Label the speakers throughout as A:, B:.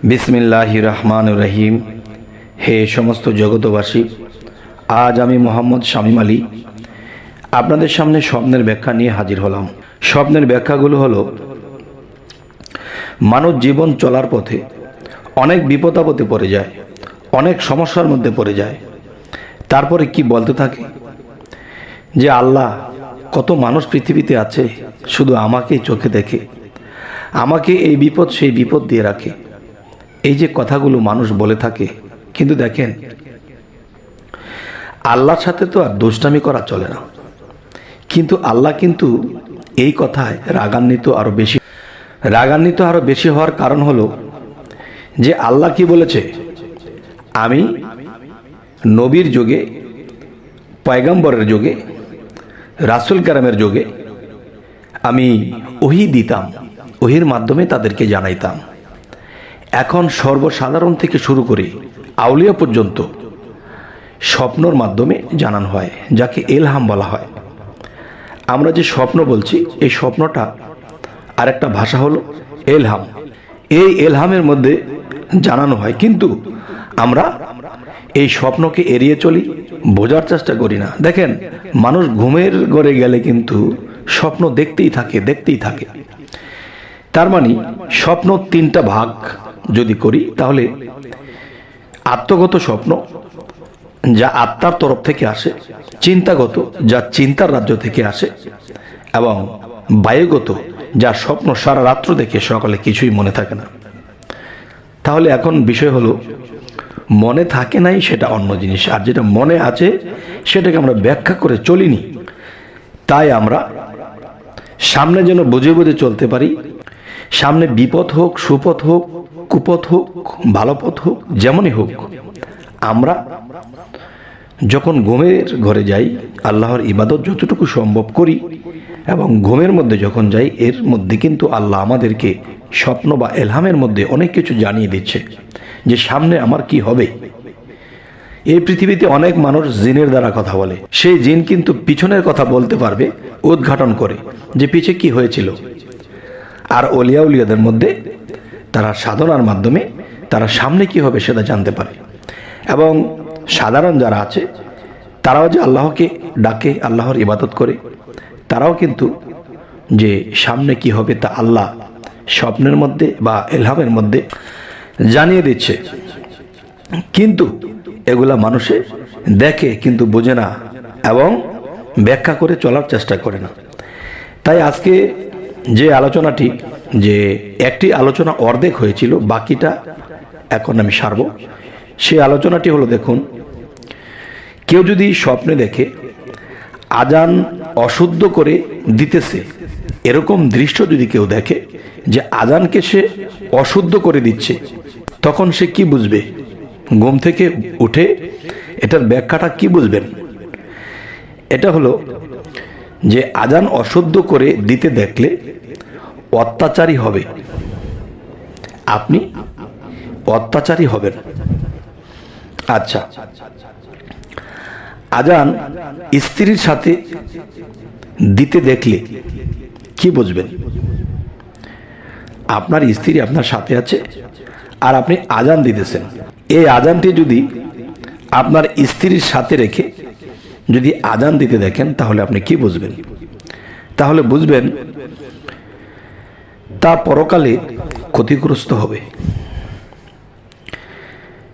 A: বিসমিল্লাহির রহমানির রহিম। হে সমস্ত জগতবাসী, আজ আমি মোহাম্মদ শামীম আলী আপনাদের সামনে স্বপ্নের ব্যাখ্যা নিয়ে হাজির হলাম। স্বপ্নের ব্যাখ্যাগুলো হলো, মানব জীবন চলার পথে অনেক বিপদ আপদে পড়ে যায়, অনেক সমস্যার মধ্যে পড়ে যায়। তারপরে কি বলতে থাকে যে আল্লাহ, কত মানুষ পৃথিবীতে আছে, শুধু আমাকেই চোখে দেখে, আমাকে এই বিপদ সেই বিপদ দিয়ে রাখে। এই যে কথাগুলো মানুষ বলে থাকে, কিন্তু দেখেন আল্লাহর সাথে তো আর দুষ্টামি করা চলে না। কিন্তু আল্লাহ কিন্তু এই কথায় রাগান্বিত আরো বেশি হওয়ার কারণ হলো যে আল্লাহ কি বলেছে, আমি নবীর যুগে, পয়গম্বরের যুগে, রাসূল কারামের যুগে আমি ওহী দিতাম, ওহীর মাধ্যমে তাদেরকে জানাইতাম। এখন সর্বসাধারণ থেকে শুরু করে আউলিয়া পর্যন্ত স্বপ্নর মাধ্যমে জানানো হয়, যাকে ইলহাম বলা হয়। আমরা যে স্বপ্ন বলছি, এই স্বপ্নটা আরেকটা ভাষা হলো ইলহাম। এই ইলহামের মধ্যে জানানো হয়, কিন্তু আমরা এই স্বপ্নকে এড়িয়ে চলি, বোঝার চেষ্টা করি না। দেখেন, মানুষ ঘুমের ঘরে গেলে কিন্তু স্বপ্ন দেখতেই থাকে। তার মানে স্বপ্ন তিনটা ভাগ যদি করি, তাহলে আত্মগত স্বপ্ন, যা আত্মার তরফ থেকে আসে; চিন্তাগত, যা চিন্তার রাজ্য থেকে আসে; এবং বায়ুগত, যা স্বপ্ন সারা রাত্র দেখে সকালে কিছুই মনে থাকে না। তাহলে এখন বিষয় হলো, মনে থাকে নাই সেটা অন্য জিনিস, আর যেটা মনে আছে সেটাকে আমরা ব্যাখ্যা করে চলিনি। তাই আমরা সামনে যেন বুঝে বুঝে চলতে পারি। সামনে বিপদ হোক, সুপথ হোক, কুপথ হোক, ভালো পথ হোক, যেমনই হোক, আমরা যখন ঘুমের ঘরে যাই, আল্লাহর ইবাদত যতটুকু সম্ভব করি, এবং ঘুমের মধ্যে যখন যাই, এর মধ্যে কিন্তু আল্লাহ আমাদেরকে স্বপ্ন বা ইলহামের মধ্যে অনেক কিছু জানিয়ে দিচ্ছে যে সামনে আমার কি হবে। এই পৃথিবীতে অনেক মানুষ জিনের দ্বারা কথা বলে। সেই জিন কিন্তু পিছনের কথা বলতে পারবে, উদ্ঘাটন করে যে পিছে কি হয়েছিল। আর উলিয়াদের মধ্যে তারা সাধনার মাধ্যমে তারা সামনে কি হবে সেটা জানতে পারে। এবং সাধারণ যারা আছে, তারাও যে আল্লাহকে ডাকে, আল্লাহর ইবাদত করে, তারাও কিন্তু যে সামনে কি হবে তা আল্লাহ স্বপ্নের মধ্যে বা ইলহামের মধ্যে জানিয়ে দিচ্ছে। কিন্তু এগুলা মানুষে দেখে কিন্তু বোঝে না, এবং ব্যাখ্যা করে চলার চেষ্টা করে না। তাই আজকে যে আলোচনাটি, যে একটি আলোচনা অর্ধেক হয়েছিল, বাকিটা এখন আমি সারব। সেই আলোচনাটি হলো, দেখুন, কেউ যদি স্বপ্নে দেখে আজান অশুদ্ধ করে দিতেছে, এরকম দৃশ্য যদি কেউ দেখে যে আজানকে সে অশুদ্ধ করে দিচ্ছে, তখন সে কি বুঝবে? ঘুম থেকে উঠে এটার ব্যাখ্যাটা কি বুঝবেন? এটা হলো যে আজান অশুদ্ধ করে দিতে দেখলে অত্যাচারী হবে, আপনি অত্যাচারী হবেন। আচ্ছা, আজান স্ত্রীর সাথে দিতে দেখলে কি বুঝবেন? আপনার স্ত্রী আপনার সাথে আছে, আর আপনি আজান দিতেছেন। এই আজানটি যদি আপনার স্ত্রীর সাথে রেখে যদি আজান দিতে দেখেন, তাহলে আপনি কি বুঝবেন? তাহলে বুঝবেন তা পরকালে ক্ষতিগ্রস্ত হবে।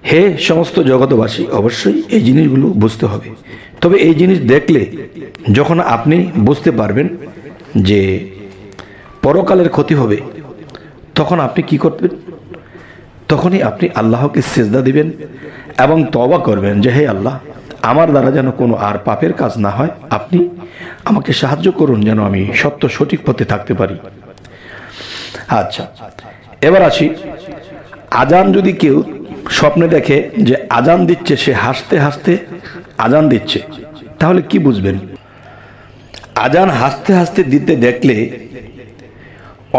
A: হে সমস্ত জগতবাসী, অবশ্যই এই জিনিসগুলো বুঝতে হবে। তবে এই জিনিস দেখলে যখন আপনি বুঝতে পারবেন যে পরকালের ক্ষতি হবে, তখন আপনি কি করবেন? তখনই আপনি আল্লাহকে সিজদা দিবেন এবং তওবা করবেন যে হে আল্লাহ, আমার দ্বারা যেন কোনো আর পাপের কাজ না হয়, আপনি আমাকে সাহায্য করুন যেন আমি সত্য সঠিক পথে থাকতে পারি। আচ্ছা, এবার আসি, আজান যদি কেউ স্বপ্নে দেখে যে আজান দিচ্ছে, সে হাসতে হাসতে আজান দিচ্ছে, তাহলে কি বুঝবেন? আজান হাসতে হাসতে দিতে দেখলে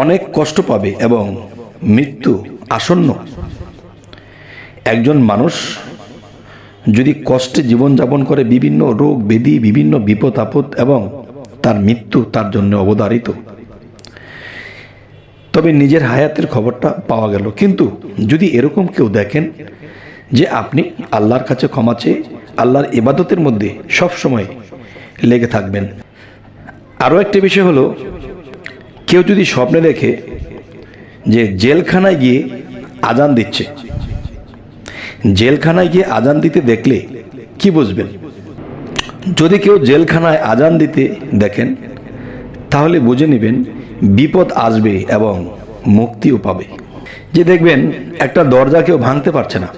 A: অনেক কষ্ট পাবে এবং মৃত্যু আসন্ন। একজন মানুষ যদি কষ্টে জীবনযাপন করে, বিভিন্ন রোগ ব্যাধি, বিভিন্ন বিপদ আপদ, এবং তার মৃত্যু তার জন্য অবধারিত। তবে নিজের হায়াতের খবরটা পাওয়া গেল। কিন্তু যদি এরকম কেউ দেখেন যে আপনি আল্লাহর কাছে ক্ষমা চেয়ে আল্লাহর ইবাদতের মধ্যে সব সময় লেগে থাকবেন। আরও একটা বিষয় হলো, কেউ যদি স্বপ্নে দেখে যে জেলখানায় গিয়ে আজান দিচ্ছে, জেলখানায় গিয়ে আজান দিতে দেখলে কি বুঝবেন? যদি কেউ জেলখানায় আজান দিতে দেখেন তাহলে বুঝে নেবেন বিপদ আসবে এবং মুক্তিও পাবে। যে দেখবেন একটা দরজা কেউ ভাঙতে পারছে না,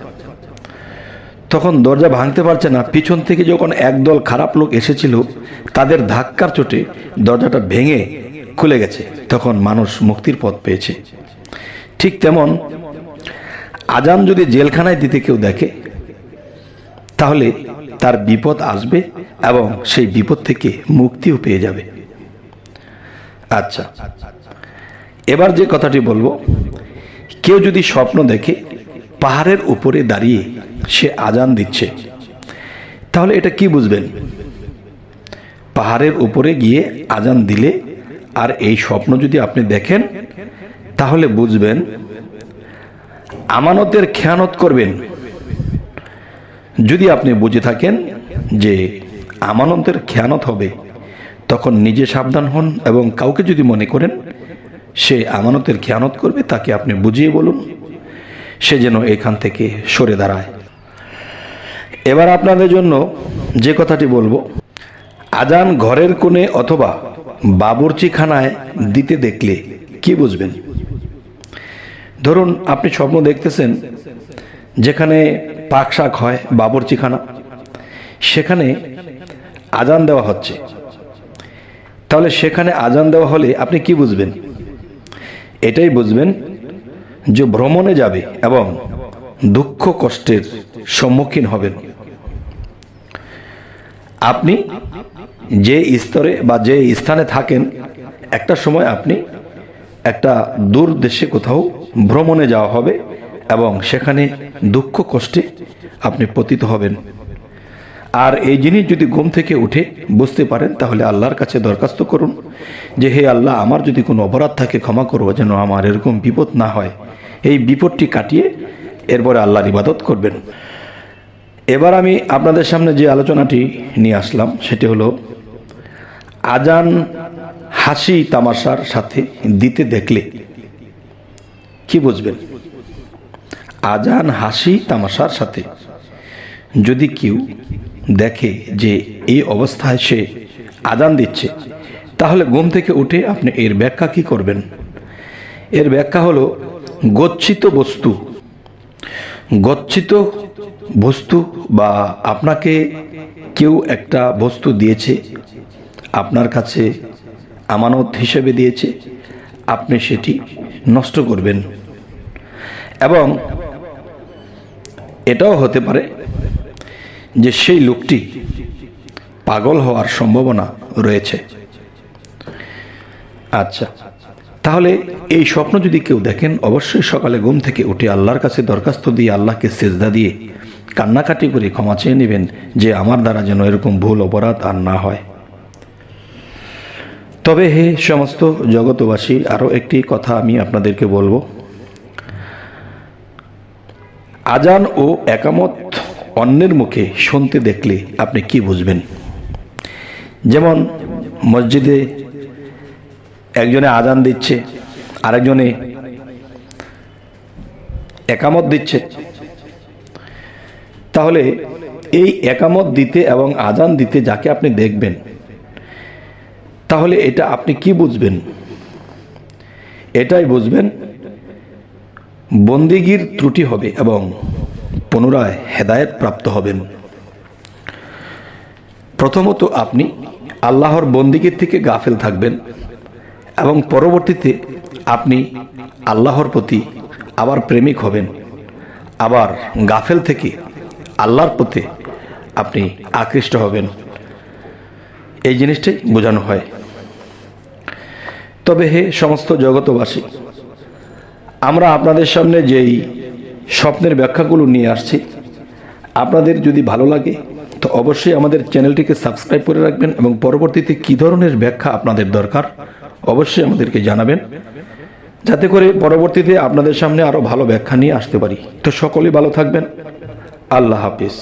A: তখন দরজা ভাঙতে পারছে না, পিছন থেকে যখন একদল খারাপ লোক এসেছিল তাদের ধাক্কার চোটে দরজাটা ভেঙে খুলে গেছে, তখন মানুষ মুক্তির পথ পেয়েছে। ঠিক তেমন আজান যদি জেলখানায় দিতে কেউ দেখে তাহলে তার বিপদ আসবে এবং সেই বিপদ থেকে মুক্তিও পেয়ে যাবে। আচ্ছা, এবার যে কথাটি বলবো, কেউ যদি স্বপ্ন দেখে পাহাড়ের উপরে দাঁড়িয়ে সে আজান দিচ্ছে, তাহলে এটা কি বুঝবেন? পাহাড়ের উপরে গিয়ে আজান দিলে আর এই স্বপ্ন যদি আপনি দেখেন তাহলে বুঝবেন আমানতের খেয়ানত করবেন। যদি আপনি বুঝে থাকেন যে আমানতের খেয়ানত হবে, তখন নিজে সাবধান হন এবং কাউকে যদি মনে করেন সে আমানতের খেয়ানত করবে, তাকে আপনি বুঝিয়ে বলুন, সে যেন এখান থেকে সরে দাঁড়ায়। এবার আপনাদের জন্য যে কথাটি বলবো, আজান ঘরের কোণে অথবা বাবুর্চিখানায় দিতে দেখলে কি বুঝবেন? ধরুন আপনি স্বপ্ন দেখতেছেন যেখানে পাক শাক হয়, বাবুর্চিখানা, সেখানে আজান দেওয়া হচ্ছে, তাহলে সেখানে আজান দেওয়া হলে আপনি কি বুঝবেন? এটাই বুঝবেন যে ভ্রমণে যাবে এবং দুঃখ কষ্টের সম্মুখীন হবেন। আপনি যে স্তরে বা যে স্থানে থাকেন, একটা সময় আপনি একটা দূর দেশে কোথাও ভ্রমণে যাওয়া হবে এবং সেখানে দুঃখ কষ্টে আপনি পতিত হবেন। আর এই জিনিস যদি ঘুম থেকে উঠে বুঝতে পারেন তাহলে আল্লাহর কাছে দরখাস্ত করুন যে হে আল্লাহ, আমার যদি কোনো অপরাধ থাকে ক্ষমা করবো, যেন আমার এরকম বিপদ না হয়। এই বিপদটি কাটিয়ে এরপরে আল্লাহর ইবাদত করবেন। এবার আমি আপনাদের সামনে যে আলোচনাটি নিয়ে আসলাম সেটি হলো, আজান হাসি তামাশার সাথে দিতে দেখলে কি বুঝবেন? আজান হাসি তামাশার সাথে যদি কেউ দেখে যে এই অবস্থায় সে আজান দিচ্ছে, তাহলে ঘুম থেকে উঠে আপনি এর ব্যাখ্যা কি করবেন? এর ব্যাখ্যা হলো, গচ্ছিত বস্তু বা আপনাকে কেউ একটা বস্তু দিয়েছে, আপনার কাছে আমানত হিসেবে দিয়েছে, আপনি সেটি নষ্ট করবেন। এবং এটাও হতে পারে যে সেই লোকটি পাগল হওয়ার সম্ভাবনা রয়েছে। আচ্ছা, তাহলে এই স্বপ্ন যদি কেউ দেখেন, অবশ্যই সকালে ঘুম থেকে উঠে আল্লাহর কাছে দরখাস্ত দিয়ে, আল্লাহকে সেজদা দিয়ে কান্নাকাটি করে ক্ষমা চেয়ে নেবেন যে আমার দ্বারা যেন এরকম ভুল অপরাধ আর না হয়। তবে হে সমস্ত জগতবাসী, আরও একটি কথা আমি আপনাদেরকে বলবো, আজান ও একামত অন্যের মুখে শুনতে দেখলে আপনি কি বুঝবেন? যেমন মসজিদে একজনে আজান দিচ্ছে, আরেকজনে একামত দিচ্ছে, তাহলে এই একামত দিতে এবং আজান দিতে যাকে আপনি দেখবেন, তাহলে এটা আপনি কি বুঝবেন? এটাই বুঝবেন বন্দিগির ত্রুটি হবে এবং পুনরায় হেদায়েত প্রাপ্ত হবেন। প্রথমত আপনি আল্লাহর বন্দিগির থেকে গাফেল থাকবেন এবং পরবর্তীতে আপনি আল্লাহর প্রতি আবার প্রেমিক হবেন, আবার গাফেল থেকে আল্লাহর প্রতি আপনি আকৃষ্ট হবেন। এই জিনিসটাই বোঝানো হয়। তবে হে সমস্ত জগতবাসী, আমরা আপনাদের সামনে যেই স্বপ্নের ব্যাখ্যাগুলো নিয়ে আসছি, আপনাদের যদি ভালো লাগে তো অবশ্যই আমাদের চ্যানেলটিকে সাবস্ক্রাইব করে রাখবেন এবং পরবর্তীতে কী ধরনের ব্যাখ্যা আপনাদের দরকার অবশ্যই আমাদেরকে জানাবেন। যাতে করে পরবর্তীতে আপনাদের সামনে আরও ভালো ব্যাখ্যা নিয়ে আসতে পারি। তো সকলেই ভালো থাকবেন। আল্লাহ হাফিজ।